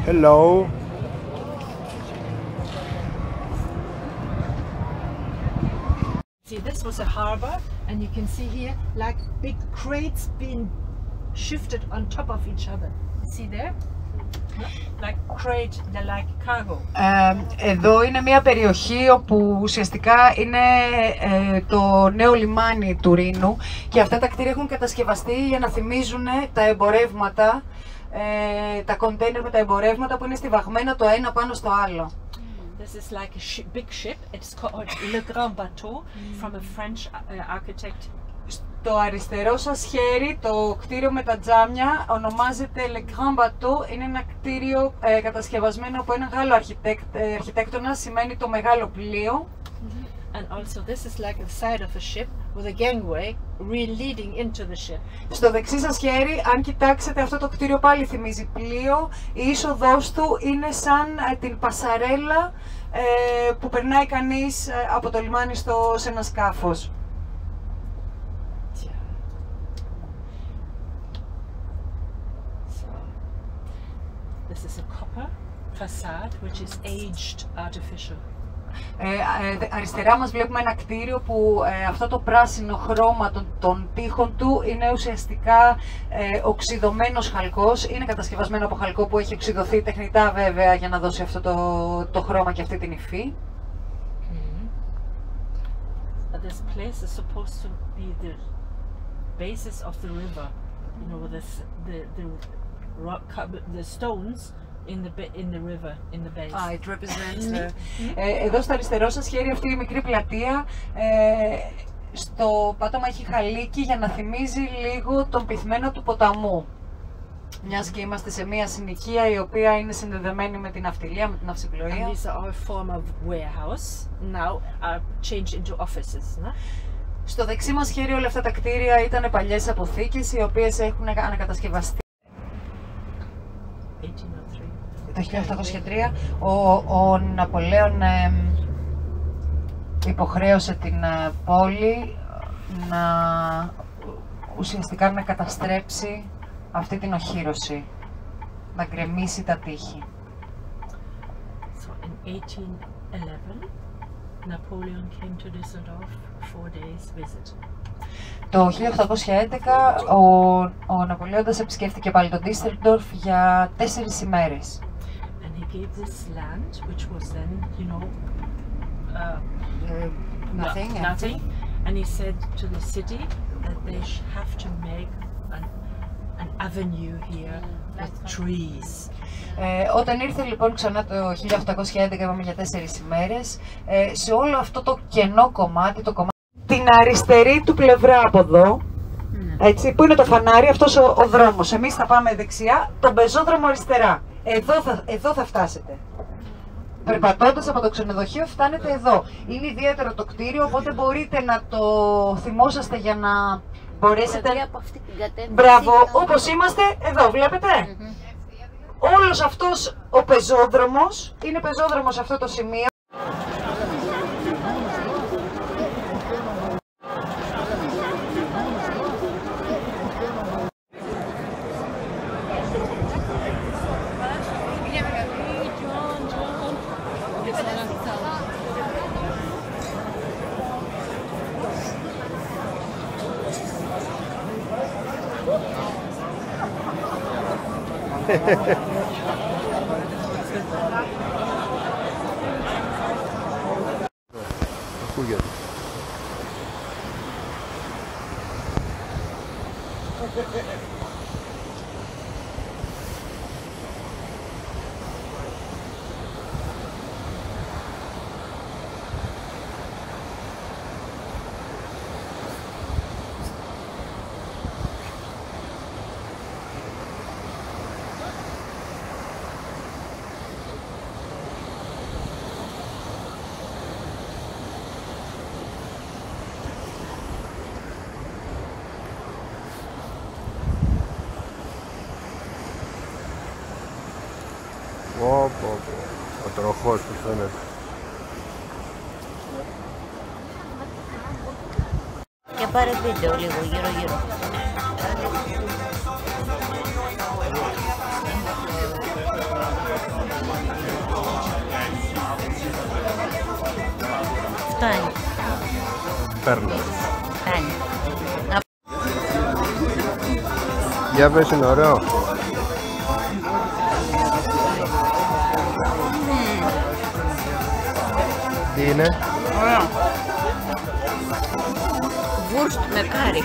Hello. See, this was a harbor, and you can see here like big crates being shifted on top of each other. See there? Like crate, they're like cargo. Εδώ είναι μια περιοχή όπου ουσιαστικά είναι το νέο λιμάνι του Ρήνου και αυτά τα κτίρια έχουν κατασκευαστεί για να θυμίζουν τα εμπορεύματα, τα κοντέινερ με τα εμπορεύματα που είναι στιβαγμένα το ένα πάνω στο άλλο. This is like a big ship. It's called Le Grand Bateau from a French architect. Στο αριστερό σας χέρι, το κτίριο με τα τζάμια ονομάζεται Le Grand Bateau. Είναι ένα κτίριο κατασκευασμένο από έναν Γάλλο αρχιτέκτονα, σημαίνει το μεγάλο πλοίο. And also this is like the side of a ship with a gangway leading into the ship. Στο δεξί σας χέρι, αν κοιτάξετε αυτό το κτίριο πάλι θυμίζει πλοίο. Η είσοδός του είναι σαν την πασαρέλα που περνάει κανείς από το λιμάνι σε ένα σκάφος. This is a copper facade which is aged artificial. Αριστερά μας βλέπουμε ένα κτίριο που αυτό το πράσινο χρώμα των τοίχων του είναι ουσιαστικά οξυδωμένος χαλκός. Είναι κατασκευασμένο από χαλκό που έχει οξυδωθεί τεχνητά βέβαια για να δώσει αυτό το χρώμα και αυτή την υφή. This place is supposed to be the basis of the river. You know, the stones in the river, in the base. It represents εδώ στο αριστερό σας χέρι αυτή η μικρή πλατεία, στο πάτωμα έχει χαλίκι για να θυμίζει λίγο τον πυθμένο του ποταμού. Μιας και είμαστε σε μια συνοικία η οποία είναι συνδεδεμένη με την ναυτιλία, με την ναυσιπλοεία. These are all former warehouse, now are changed into offices. Στο δεξί μας χέρι όλα αυτά τα κτίρια ήταν παλιές αποθήκες οι οποίες έχουν ανακατασκευαστεί. Το 1803 ο Ναπολέον υποχρέωσε την πόλη ουσιαστικά να καταστρέψει αυτή την οχύρωση, να γκρεμίσει τα τείχη. So in 1811, Napoleon came to Düsseldorf for 4 days visit. Το 1811 ο Ναπολέοντας επισκέφθηκε πάλι τον Ντίσσελντορφ για 4 ημέρες. And he gave this land, which was then, you know, nothing. And he said to the city that they have to make an avenue here with trees. Όταν ήρθε λοιπόν ξανά το 1811, είπαμε για 4 ημέρες, σε όλο αυτό το κενό κομμάτι, την αριστερή του πλευρά από εδώ, έτσι, που είναι το φανάρι, αυτός ο δρόμος, εμείς θα πάμε δεξιά, τον πεζόδρομο αριστερά. Εδώ θα φτάσετε. Περπατώντας από το ξενοδοχείο φτάνετε εδώ. Είναι ιδιαίτερο το κτίριο, οπότε μπορείτε να το θυμόσαστε για να μπορέσετε... Μπράβο, όπως είμαστε, εδώ βλέπετε. Όλος αυτός ο πεζόδρομος, είναι πεζόδρομος αυτό το σημείο. Ακούγεται. Ο τροχός που φαίνεται. Και πάρε βίντεο λίγο γύρω-γύρω. Φτάνει. Παίρνω. Φτάνει. Για πες, είναι ωραίο. Τι είναι? Ωραίο. Βούρστ με κάρι.